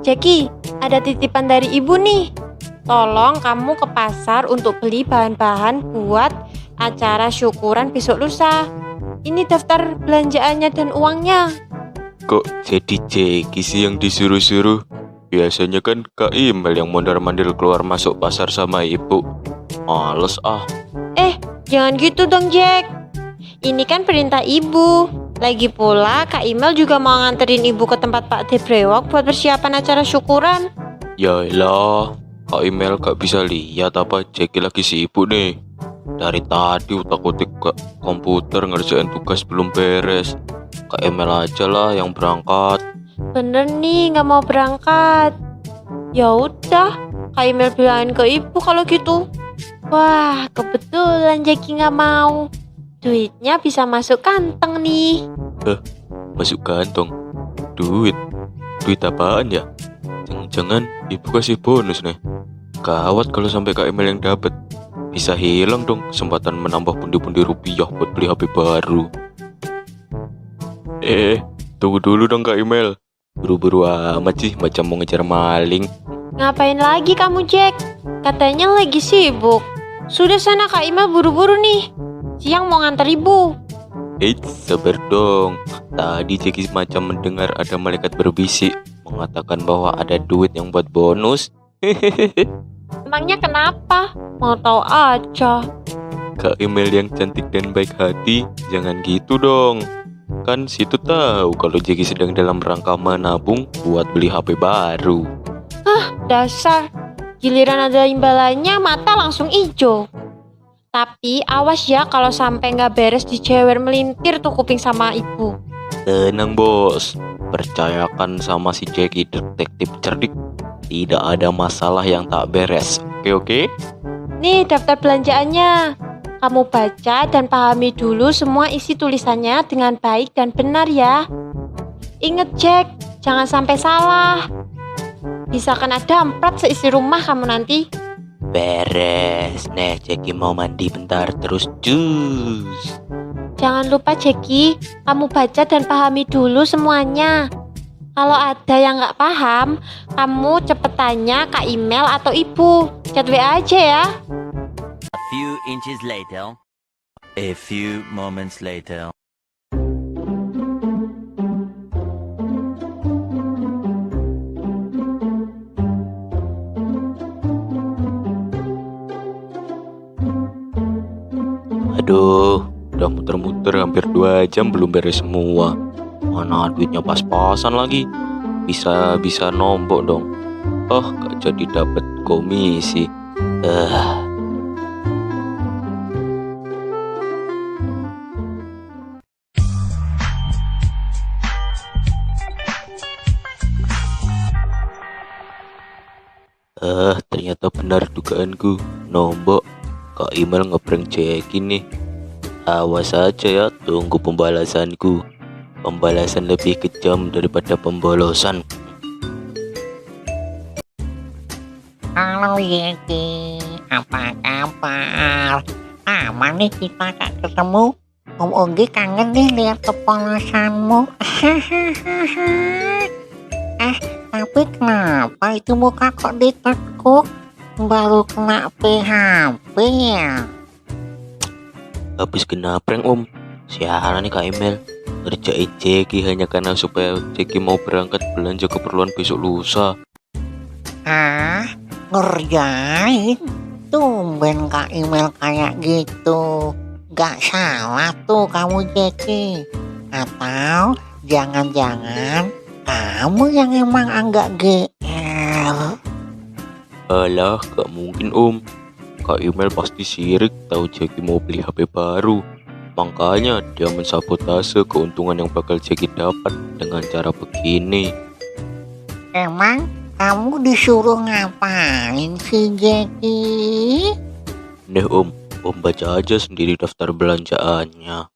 Jackie, ada titipan dari ibu nih. Tolong kamu ke pasar untuk beli bahan-bahan buat acara syukuran besok lusa. Ini daftar belanjaannya dan uangnya. Kok jadi Jeki sih yang disuruh-suruh? Biasanya kan Kak Imel yang mondar-mandir keluar masuk pasar sama ibu. Males ah. Jangan gitu dong Jack. Ini kan perintah ibu. Lagi pula Kak Imel juga mau nganterin ibu ke tempat Pak De Brewok buat persiapan acara syukuran. Yaelah, Kak Imel gak bisa lihat apa Jeki lagi sibuk nih. Dari tadi utak-utik ke komputer ngerjain tugas belum beres. Kak Imel aja lah yang berangkat. Bener nih nggak mau berangkat. Ya udah, Kak Imel bilangin ke ibu kalau gitu. Wah, kebetulan Jackie nggak mau. Duitnya bisa masuk kantong nih. Masuk kantong. Duit apaan ya? Jangan-jangan ibu kasih bonus nih. Gawat kalau sampai Kak Imel yang dapat. Bisa hilang dong kesempatan menambah pundi-pundi rupiah buat beli HP baru. Tunggu dulu dong Kak Imel. Buru-buru amat sih macam mau ngejar maling. Ngapain lagi kamu Jack? Katanya lagi sibuk. Sudah sana Kak Imel buru-buru nih. Siang mau nganter ibu. Sabar dong. Tadi Jeki semacam mendengar ada malaikat berbisik mengatakan bahwa ada duit yang buat bonus. Emangnya kenapa? Mau tahu aja. Kak Imel yang cantik dan baik hati, jangan gitu dong. Kan situ tahu kalau Jeki sedang dalam rangka menabung buat beli HP baru. Dasar. Giliran ada imbalannya mata langsung ijo. Tapi awas ya kalau sampai nggak beres dijewer melintir tuh kuping sama ibu. Tenang bos, percayakan sama si Jeki detektif cerdik. Tidak ada masalah yang tak beres. Oke? Nih daftar belanjaannya. Kamu baca dan pahami dulu semua isi tulisannya dengan baik dan benar ya. Ingat Jack, jangan sampai salah. Bisa kena damprat seisi rumah kamu nanti. Beres. Nih Jeki mau mandi bentar terus jus. Jangan lupa Jackie, kamu baca dan pahami dulu semuanya. Kalau ada yang nggak paham, kamu cepet tanya Kak Email atau ibu. Chat WA aja ya. A few inches later. A few moments later. Aduh, udah muter-muter hampir 2 jam belum beres semua. Mana duitnya pas-pasan lagi. Bisa nombok dong. Gak jadi dapat komisi. Ternyata benar dugaanku. Nombok. Kak Imel ngeprank Jeki nih. Awas aja ya, tunggu pembalasanku. Pembalasan lebih kejam daripada pembolosan. Halo Yeti, apa kabar? Lama nih kita gak ketemu. Om Ogi kangen nih lihat kepolosanmu. Tapi kenapa itu muka kok ditekuk? Baru kena PHP ya? Habis kena prank om. Sialan nih Kak Imel. Ngerjain Jeki hanya karena supaya Jeki mau berangkat belanja keperluan besok lusa. Ngerjain? Tumben Kak Email kayak gitu. Gak salah tuh kamu Jeki. Atau jangan-jangan kamu yang emang agak GL. Alah, gak mungkin om. Kak Imel pasti sirik tahu Jeki mau beli HP baru. Makanya dia mensabotase keuntungan yang bakal Jeki dapat dengan cara begini. Emang kamu disuruh ngapain sih Jeki? Nih om baca aja sendiri daftar belanjaannya.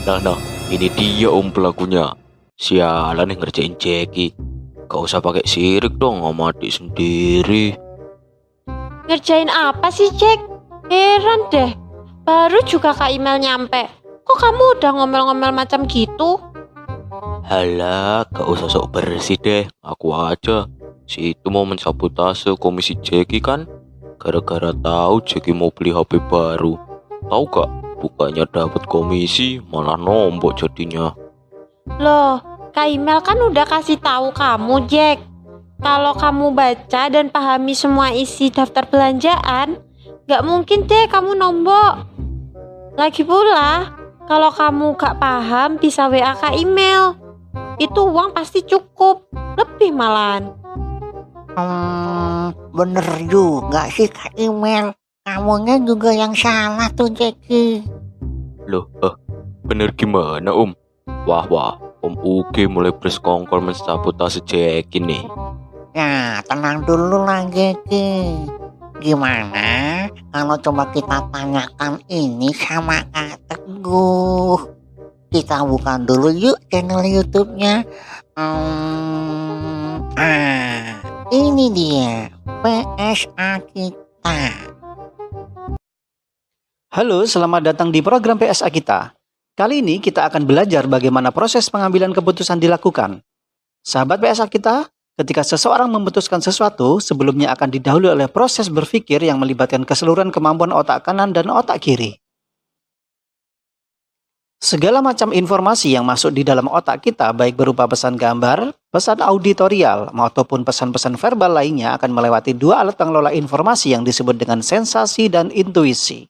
Nah, ini dia om pelakunya. Sialan yang ngerjain Jeki. Gak usah pakai sirik dong sama adik sendiri. Ngerjain apa sih Jack? Heran deh. Baru juga Kak Email nyampe. Kok kamu udah ngomel-ngomel macam gitu? Halah, gak usah sok bersih deh. Aku aja. Si itu mau mensabotase komisi Jeki kan? Gara-gara tahu Jeki mau beli HP baru. Tahu gak? Bukannya dapat komisi, malah nombok jadinya. Loh, Kak Imel kan udah kasih tahu kamu, Jack. Kalau kamu baca dan pahami semua isi daftar belanjaan, gak mungkin deh kamu nombok. Lagi pula, kalau kamu gak paham bisa WA Kak Imel. Itu uang pasti cukup, lebih malahan. Bener juga sih Kak Imel. Kamunya juga yang salah tuh Jeki. Loh, bener gimana Om? Wah, Om Uge mulai bersekongkol mensabotase Jeki nih. Ya, tenang dulu lah Jeki. Gimana kalau coba kita tanyakan ini sama Kak Teguh? Kita buka dulu yuk channel YouTube-nya. Ini dia PSA kita. Halo, selamat datang di program PSA kita. Kali ini kita akan belajar bagaimana proses pengambilan keputusan dilakukan. Sahabat PSA kita, ketika seseorang memutuskan sesuatu, sebelumnya akan didahului oleh proses berpikir yang melibatkan keseluruhan kemampuan otak kanan dan otak kiri. Segala macam informasi yang masuk di dalam otak kita, baik berupa pesan gambar, pesan auditorial, maupun pesan-pesan verbal lainnya akan melewati dua alat pengelola informasi yang disebut dengan sensasi dan intuisi.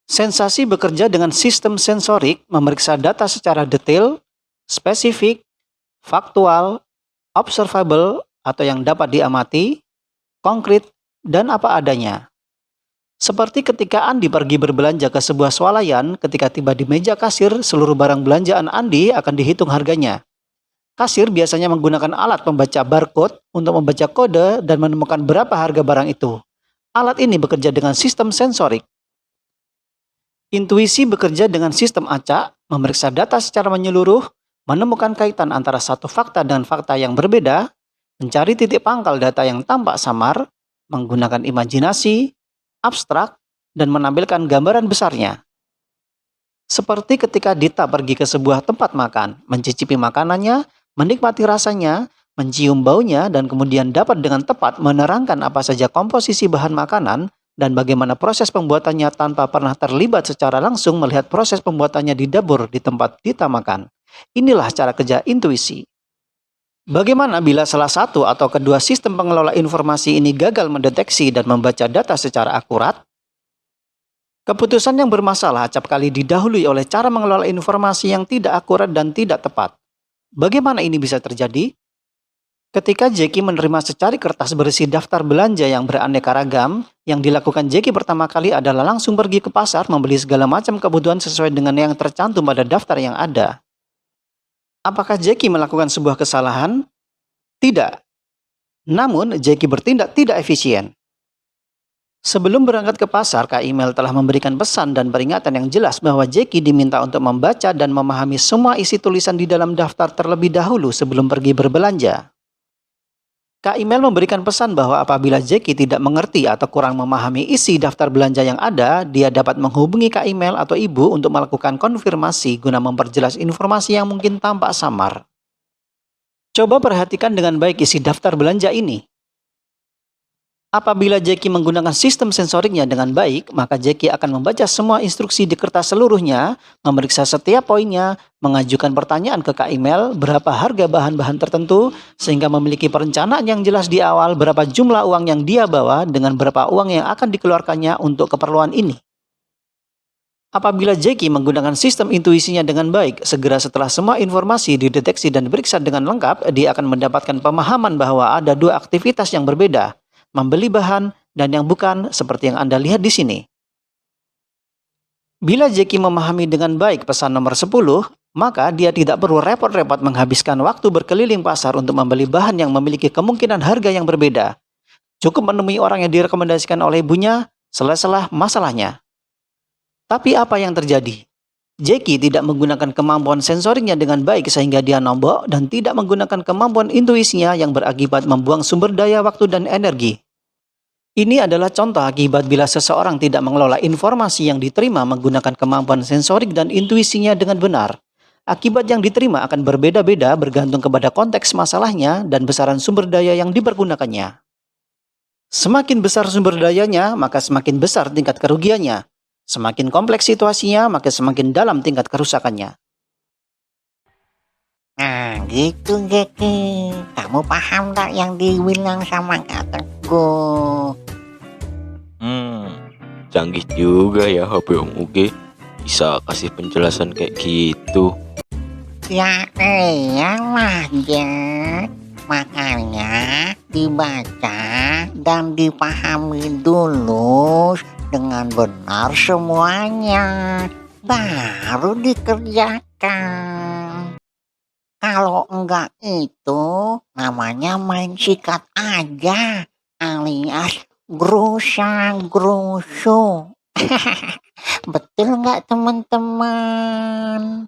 Sensasi bekerja dengan sistem sensorik, memeriksa data secara detail, spesifik, faktual, observable atau yang dapat diamati, konkret, dan apa adanya. Seperti ketika Andi pergi berbelanja ke sebuah swalayan, ketika tiba di meja kasir, seluruh barang belanjaan Andi akan dihitung harganya. Kasir biasanya menggunakan alat pembaca barcode untuk membaca kode dan menemukan berapa harga barang itu. Alat ini bekerja dengan sistem sensorik. Intuisi bekerja dengan sistem acak, memeriksa data secara menyeluruh, menemukan kaitan antara satu fakta dengan fakta yang berbeda, mencari titik pangkal data yang tampak samar, menggunakan imajinasi, abstrak, dan menampilkan gambaran besarnya. Seperti ketika Dita pergi ke sebuah tempat makan, mencicipi makanannya, menikmati rasanya, mencium baunya, dan kemudian dapat dengan tepat menerangkan apa saja komposisi bahan makanan dan bagaimana proses pembuatannya tanpa pernah terlibat secara langsung melihat proses pembuatannya di dapur di tempat Dita makan. Inilah cara kerja intuisi. Bagaimana bila salah satu atau kedua sistem pengelola informasi ini gagal mendeteksi dan membaca data secara akurat? Keputusan yang bermasalah acap kali didahului oleh cara mengelola informasi yang tidak akurat dan tidak tepat. Bagaimana ini bisa terjadi? Ketika Jeki menerima secari kertas berisi daftar belanja yang beraneka ragam, yang dilakukan Jeki pertama kali adalah langsung pergi ke pasar membeli segala macam kebutuhan sesuai dengan yang tercantum pada daftar yang ada. Apakah Jeki melakukan sebuah kesalahan? Tidak. Namun, Jeki bertindak tidak efisien. Sebelum berangkat ke pasar, Kak Imel telah memberikan pesan dan peringatan yang jelas bahwa Jeki diminta untuk membaca dan memahami semua isi tulisan di dalam daftar terlebih dahulu sebelum pergi berbelanja. Kak Imel memberikan pesan bahwa apabila Jeki tidak mengerti atau kurang memahami isi daftar belanja yang ada, dia dapat menghubungi Kak Imel atau ibu untuk melakukan konfirmasi guna memperjelas informasi yang mungkin tampak samar. Coba perhatikan dengan baik isi daftar belanja ini. Apabila Jeki menggunakan sistem sensoriknya dengan baik, maka Jeki akan membaca semua instruksi di kertas seluruhnya, memeriksa setiap poinnya, mengajukan pertanyaan ke Kak Imel berapa harga bahan-bahan tertentu, sehingga memiliki perencanaan yang jelas di awal berapa jumlah uang yang dia bawa dengan berapa uang yang akan dikeluarkannya untuk keperluan ini. Apabila Jeki menggunakan sistem intuisinya dengan baik, segera setelah semua informasi dideteksi dan diperiksa dengan lengkap, dia akan mendapatkan pemahaman bahwa ada dua aktivitas yang berbeda, membeli bahan dan yang bukan seperti yang Anda lihat di sini. Bila Jeki memahami dengan baik pesan nomor 10, maka dia tidak perlu repot-repot menghabiskan waktu berkeliling pasar untuk membeli bahan yang memiliki kemungkinan harga yang berbeda. Cukup menemui orang yang direkomendasikan oleh ibunya, selesailah masalahnya. Tapi apa yang terjadi? Jeki tidak menggunakan kemampuan sensoriknya dengan baik sehingga dia nombok dan tidak menggunakan kemampuan intuisinya yang berakibat membuang sumber daya waktu dan energi. Ini adalah contoh akibat bila seseorang tidak mengelola informasi yang diterima menggunakan kemampuan sensorik dan intuisinya dengan benar. Akibat yang diterima akan berbeda-beda bergantung kepada konteks masalahnya dan besaran sumber daya yang dipergunakannya. Semakin besar sumber dayanya, maka semakin besar tingkat kerugiannya. Semakin kompleks situasinya, maka semakin dalam tingkat kerusakannya. Nah gitu Geki. Kamu paham tak yang dibilang sama Kak Teguh? Canggih juga ya HP Om Uge. Bisa kasih penjelasan kayak gitu. Ya iyalah Jack. Makanya dibaca dan dipahami dulu dengan benar semuanya. Baru dikerjakan. Kalau enggak itu namanya main sikat aja alias grusa-grusu. Betul nggak teman-teman?